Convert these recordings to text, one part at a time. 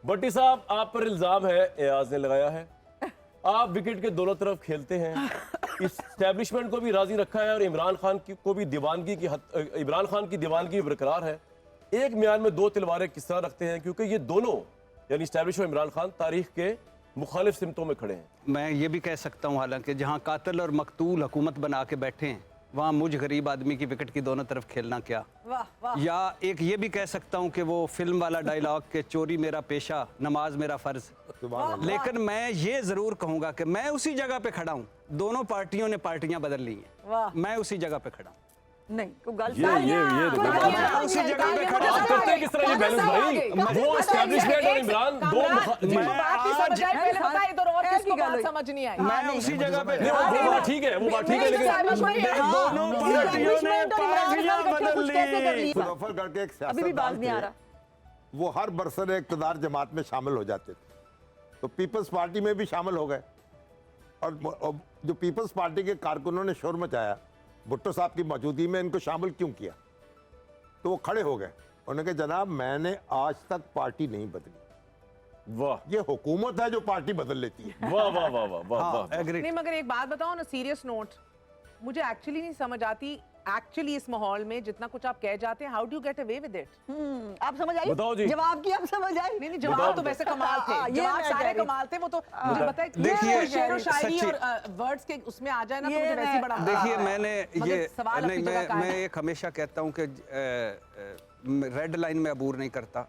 भट्टी साहब, आप पर इल्जाम है, एयाज ने लगाया है, आप विकेट के दोनों तरफ खेलते हैं, इस्टेब्लिशमेंट को भी राजी रखा है और इमरान खान को भी दीवानगी की इमरान खान की दीवानगी बरकरार है। एक म्यान में दो तलवारें किस तरह रखते हैं, क्योंकि ये दोनों यानी इस्टेब्लिशमेंट इमरान खान तारीख के मुखालिफ सिमतों में खड़े हैं। मैं ये भी कह सकता हूँ हालांकि जहाँ कातिल और मकतूल हुकूमत बना के बैठे हैं वहाँ मुझ गरीब आदमी की विकेट की दोनों तरफ खेलना क्या। वाह वाह। या एक ये भी कह सकता हूँ कि वो फिल्म वाला डायलॉग के चोरी मेरा पेशा नमाज मेरा फर्ज। लेकिन मैं ये जरूर कहूँगा कि मैं उसी जगह पे खड़ा हूँ, दोनों पार्टियों ने पार्टियां बदल ली हैं, मैं उसी जगह पे खड़ा हूँ। नहीं कोई गलत मैं उसी जगह पे खड़ा हूँ। करते हैं किस तरह ये बैलेंस भाई, वो एस्टेब्लिशमेंट और इमरान दो समझ नहीं आई। मैं उसी जगह पे वो बात ठीक है, वो बात ठीक है, लेकिन दोनों पार्टियों ने पार्टियां बदल ली। मुजफ्फरगढ़ के एक अभी भी बात सियासतदान नहीं आ थे, रहा। वो हर बरसर इक़्तिदार जमात में शामिल हो जाते थे, तो पीपल्स पार्टी में भी शामिल हो गए और जो पीपल्स पार्टी के कारकुनों ने शोर मचाया भुट्टो साहब की मौजूदगी में इनको शामिल क्यों किया, तो वो खड़े हो गए। उन्होंने कहा जनाब मैंने आज तक पार्टी नहीं बदली, वाह, ये हुकूमत है जो पार्टी बदल लेती है। वाह वाह वाह वाह वाह। नहीं मगर एक बात बताओ ना, सीरियस नोट, मुझे एक्चुअली नहीं समझ आती एक्चुअली इस माहौल में जितना कुछ आप कह जाते हैं, how do get away with it? आप समझ आई? बताओ जी। जवाब की आप समझ आई? नहीं जवाब तो वैसे कमाल थे, जवाब सारे कमाल थे, वो तो मुझे पता है देखिए, शेर व शायरी और वर्ड्स के उसमें आ जाए ना तो मुझे वैसे ही बड़ा देखिए मैंने मगर ये सवाल नहीं, अपनी जगह का मैं है। एक हमेशा कहता हूँ कि रेड लाइन में अबूर नहीं करता,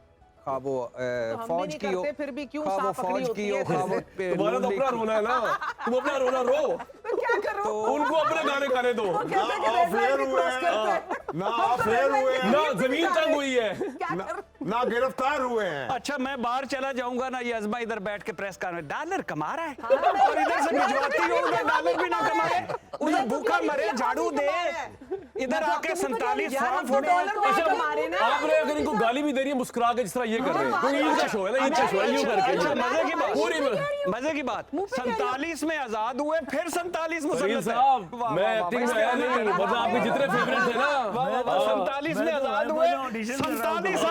खा वो हम फौज भी की नहीं हो, करते, फिर भी क्यों खा वो सांप पकड़ी फौज होती की हो, है? खा वो तुम्हारा तो अपना रोना है ना, तुम अपना रोना रो, तो क्या करूं? उनको अपने गाने गाने दो। ना अफेयर हुए हैं, ना अफेयर हुए हैं, ना जमीन तंग हुई है, ना गिरफ्तार हुए हैं। अच्छा मैं बाहर चला जाऊंगा ना, ये अजमा इधर बैठ के प्रेस कर डॉलर कमा रहा है और इधर से भिजवाती हो, उधर डॉलर भी ना कमाए, उधर भूखा मरे झाड़ू दे, इधर आके 47 फॉर्म फोड़े। आपने अगर इनको गाली भी दे रही है मुस्कुरा के जिस तरह ये कर रहे हैं, क्योंकि ईद का शो है ना, ईद का शो है, यूं करके मजे की बात, पूरी मजे की बात, 47 में आजाद हुए, फिर 47 फरीद मुसल्लत है। साहब, वाह, मैं वाह, एक्टिंग में वाह, आया नहीं, मतलब आपके जितने फेवरेट थे ना, 47 में आजाद हुए, 47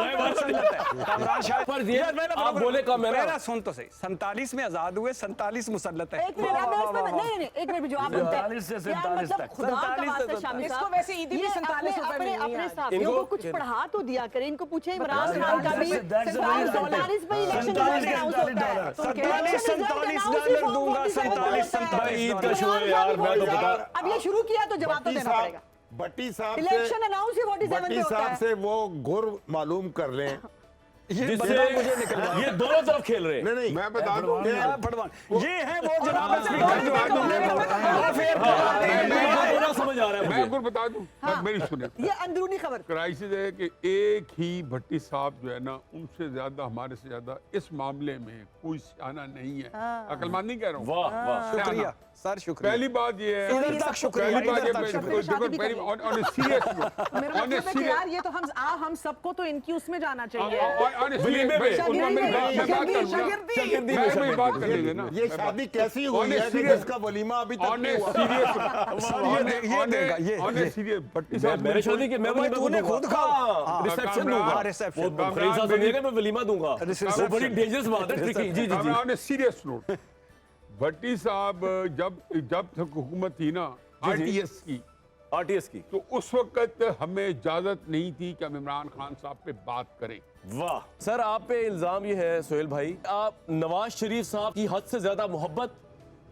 कामरान शाह पर ये आप बोले कम है ना। मेरा सुन तो सही, 47 में आजाद हुए, 47 मुसल्लत है। एक मिनट नहीं एक मिनट जवाब देते हैं। 47 से क्या 47 मतलब तक। खुदा का 47 वास्ता से शामिल इसको साहब, वैसे ईदी में ये 47 रुपए अपने मिलनी अपने है। साथियों को कुछ पढ़ा तो दिया करें, इनको पूछे इमरान खान का भी 47 पे इलेक्शन अनाउंस होता है, 47 डॉलर दूंगा, 47 ईद का शो है यार, मैं तो बता। अब ये शुरू किया तो जवाब तो देना पड़ेगा। भट्टी साहब इलेक्शन अनाउंस ही 47 भट्टी पे होता साहब है। से वो गुर मालूम कर लें, जिससे ये दोनों तरफ खेल रहे हैं। नहीं मैं बता दूं ये है वो जनाब स्पीकर जो आज पूरा समझ आ रहा है मैं मुझे। आपको बता दूं, मेरी सुने, ये अंदरूनी खबर क्राइसिस है कि एक ही भट्टी साहब जो है ना, उनसे ज्यादा हमारे से ज्यादा इस मामले में कोई सियाना नहीं है, अकलमंद नहीं कह रहा हूँ। वाह वाह, शुक्रिया सर, शुक्रिया। पहली बात ये है, इधर तक शुक्रिया, पहली बात इधर तक ये शुक्रिया। ऑन ए सीरियस मेरा मतलब है कि यार ये तो हम सबको तो इनकी उसमें जाना चाहिए। वलीमे में। मैं बात कर लेंगे ना, ये शादी कैसी हुई है कि जिसका वलीमा अभी तक ऑन नहीं ए हुआ? सीरियस भट्टी साहब मेरे शादी के मैं वलीमा तूने खुद खाओ। रिसेप्शन दूंगा, रिसेप्शन। वो फरीद साहब सुनिएगा, मैं वलीमा दूंगा, वो बड़ी डेंजरस बात है, ट्रिकी। जी जी जी। On a serious note, Bhatti साहब जब तक हुकूमत थी ना आरटीएस की, तो उस वक्त हमें इजाजत नहीं थी कि हम इमरान खान साहब पे बात करें। वाह सर, आप पे इल्जाम ये है सोहेल भाई, आप नवाज शरीफ साहब की हद से ज्यादा मोहब्बत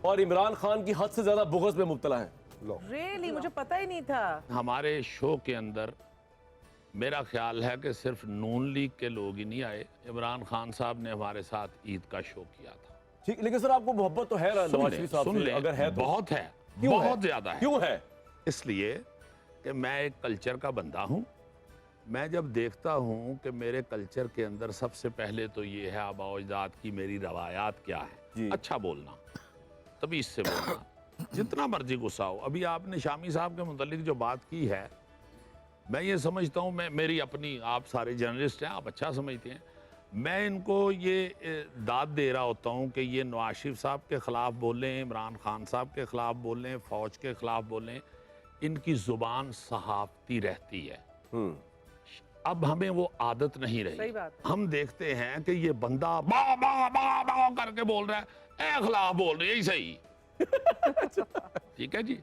और इमरान खान की हद से ज्यादा बुग़्ज़ में मुब्तला है। रियली मुझे पता ही नहीं था। हमारे शो के अंदर मेरा ख्याल है कि सिर्फ नून लीग के लोग ही नहीं आए, इमरान खान साहब ने हमारे साथ ईद का शो किया था। ठीक, लेकिन सर आपको मोहब्बत तो है ना नवाज शरीफ साहब से, अगर है तो बहुत है, क्यों है? बहुत ज्यादा है। क्यों है? इसलिए कि मैं एक कल्चर का बंदा हूँ। मैं जब देखता हूँ कि मेरे कल्चर के अंदर सबसे पहले तो ये है आबा अजदाद की मेरी रवायात क्या है, अच्छा बोलना, तमीज़ से बोलना, जितना मर्जी गुस्सा हो। अभी आपने शामी साहब के मुतालिक जो बात की है, मैं ये समझता हूँ, मैं मेरी अपनी, आप सारे जर्नलिस्ट हैं, आप अच्छा समझते हैं, मैं इनको ये दाद दे रहा होता हूँ कि ये नवाज शरीफ साहब के ख़िलाफ़ बोलें, इमरान खान साहब के ख़िलाफ़ बोलें, फ़ौज के ख़िलाफ़ बोलें, इनकी ज़ुबान सहाफ़ती रहती है। अब हमें वो आदत नहीं सही रही। बात है। हम देखते हैं कि ये बंदा बा बा बा बा करके बोल रहा है, ए खिलाफ बोल रही है, यही सही। ठीक है जी।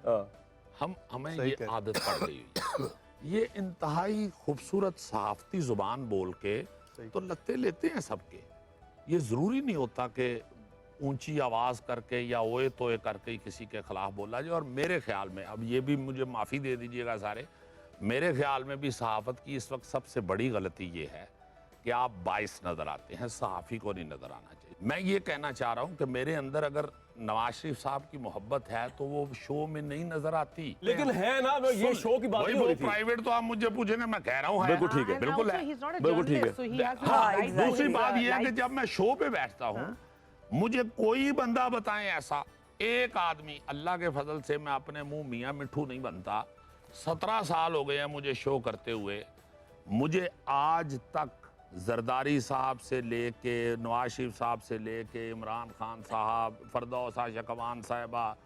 हमें ये आदत पड़ गई हुई है। ये इंतहाई खूबसूरत सहाफती जुबान बोल के तो लत्ते लेते हैं सबके। ये जरूरी नहीं होता कि ऊंची आवाज करके या ओए तोए करके ही किसी के खिलाफ बोला जाए। और मेरे ख्याल में, अब ये भी मुझे माफी दे दीजिएगा सारे, मेरे ख्याल में भी सहाफत की इस वक्त सबसे बड़ी गलती ये है कि आप बाइस नजर आते हैं, सहाफ़ी को नहीं नजर आना चाहिए। मैं ये कहना चाह रहा हूँ कि मेरे अंदर अगर नवाज शरीफ साहब की मोहब्बत है तो वो शो में नहीं नजर आती। लेकिन है ना, ये शो की बात नहीं हो रही थी। प्राइवेट तो आप मुझे पूछेंगे, मैं कह रहा हूँ है। बिल्कुल ठीक है, बिल्कुल है, बिल्कुल ठीक है। हाँ, दूसरी बात यह है कि जब मैं शो पे बैठता हूँ, मुझे कोई बंदा बताएं ऐसा एक आदमी, अल्लाह के फजल से मैं अपने मुंह मियाँ मिठू नहीं बनता, 17 साल हो गए हैं मुझे शो करते हुए, मुझे आज तक जरदारी साहब से लेके नवाज शरीफ साहब से लेके इमरान खान साहब, फरदौस आशा कमान साहिबा,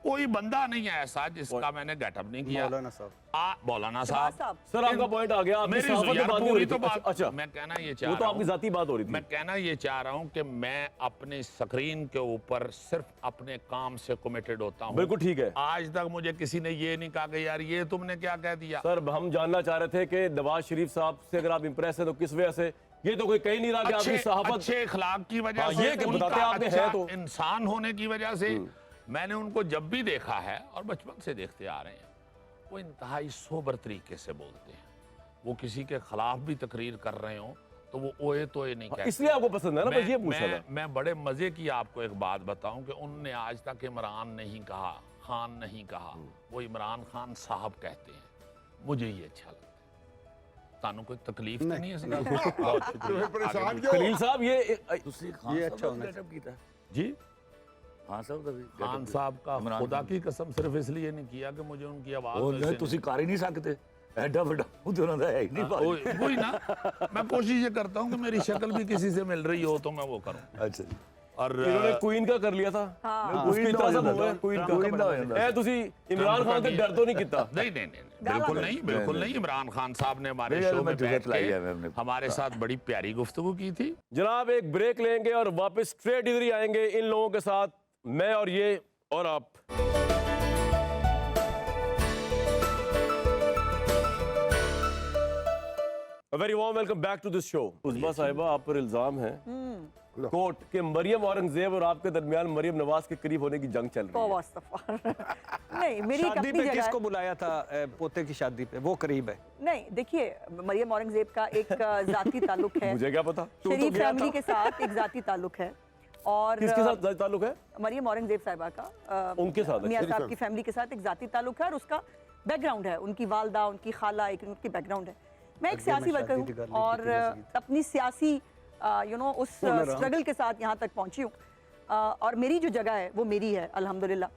कोई बंदा नहीं है ऐसा जिसका मैंने गेटअप नहीं किया। मौलाना साहब, मौलाना साहब, सर आपका पॉइंट आ गया। आपकी मेरी सहाफत की यार बात नहीं हो पूरी रही तो थी। बात, अच्छा, मैं कहना ये चाह वो तो रहा आपकी हूँ, जाती बात हो रही थी। मैं कहना ये चाह रहा हूँ कि मैं अपने स्क्रीन के ऊपर सिर्फ अपने काम से कमिटेड होता हूँ। बिल्कुल ठीक है। आज तक मुझे किसी ने ये नहीं कहा कि यार ये तुमने क्या कह दिया। सर हम जानना चाह रहे थे कि नवाज शरीफ साहब से अगर आप इंप्रेस हैं तो किस वजह से? ये तो कोई कहीं नहीं रहा कि आपकी सहाफत अच्छे अखलाक की वजह हाँ, से, ये कि उनका बताते आपने अच्छा है तो। इंसान होने की वजह से मैंने उनको जब भी देखा है और बचपन से देखते आ रहे हैं, वो इंतहाई सोबर तरीके से बोलते हैं। वो किसी के खिलाफ भी तकरीर कर रहे हो तो वो ओए तोए नहीं कहते। इसलिए आपको पसंद है ना, बस ये पूछा था। मैं बड़े मजे की आपको एक बात बताऊं कि उन्होंने आज तक इमरान नहीं कहा, खान नहीं कहा, वो इमरान खान साहब कहते हैं। मुझे ये अच्छा लगता है। तानू कोई तकलीफ तो नहीं है इस गल की? बहुत शुक्रिया। परेशान आगे क्यों? खलील साहब ये ये अच्छा होना बढ़ो। जी खान साहब का भी खान साहब का इमरान खुदा खान। की कसम सिर्फ इसलिए नहीं किया कि मुझे उनकी आवाज ਉਹ वैसे ਨਹੀਂ ਤੁਸੀਂ ਕਰ ਹੀ ਨਹੀਂ ਸਕਦੇ ਐਡਾ ਵੱਡਾ ਉਹ ਤੇ ਉਹਨਾਂ ਦਾ ਹੈ ਹੀ ਨਹੀਂ ਭਾਜੀ। वही ना, मैं कोशिश ये करता हूँ कि मेरी शक्ल भी किसी से मिल रही हो तो मैं वो करूँ। ਅੱਛਾ ਜੀ और इन्होंने क्वीन का कर लिया था। उसकी क्वीन तरह का सब हो हो गया जाता। क्वीन क्वीन का हो का। जाता। ए तुसी इमरान खान से डर तो नहीं किता? नहीं नहीं नहीं नहीं, बिल्कुल नहीं, बिल्कुल नहीं। इमरान खान साहब ने हमारे नहीं, शो मैं में जुगत बैठ लाई है के हमने। हमारे साथ बड़ी प्यारी गुफ्तगू की थी। जनाब एक ब्रेक लेंगे और वापस स्ट्रेट इधर ही आएंगे इन लोगों के साथ, मैं और ये और आप। Very warm welcome back to this show. Usma साहिबा, आप पर इल्जाम है कोर्ट के मरियम औरंगजेब और आपके दरमियान मरियम नवाज के करीब होने की जंग चल रही है। नहीं, मेरी एक शादी अपनी पे जगह किसको है। बुलाया था? पोते की शादी पे, वो करीब है। नहीं, देखिए, मरियम औरंगजेब का एक जाती ताल्लुक है। मुझे क्या पता? तू तो शरीफ गया फैमिली था। के साथ एक जाती ताल्लुक है। और किसके साथ जाती ताल्लुक है? मरियम औरंगजेब साहिबा का उनके साथ है, मियां शरीफ साहब की फैमिली के साथ एक जाती ताल्लुक है और उसका बैकग्राउंड है, उनकी वालदा, उनकी खाला, एक उनकी बैकग्राउंड है। मैं एक सियासी वर्कर हूँ और अपनी सियासी उस स्ट्रगल के साथ यहाँ तक पहुँची हूँ और मेरी जो जगह है वो मेरी है, अल्हम्दुलिल्लाह।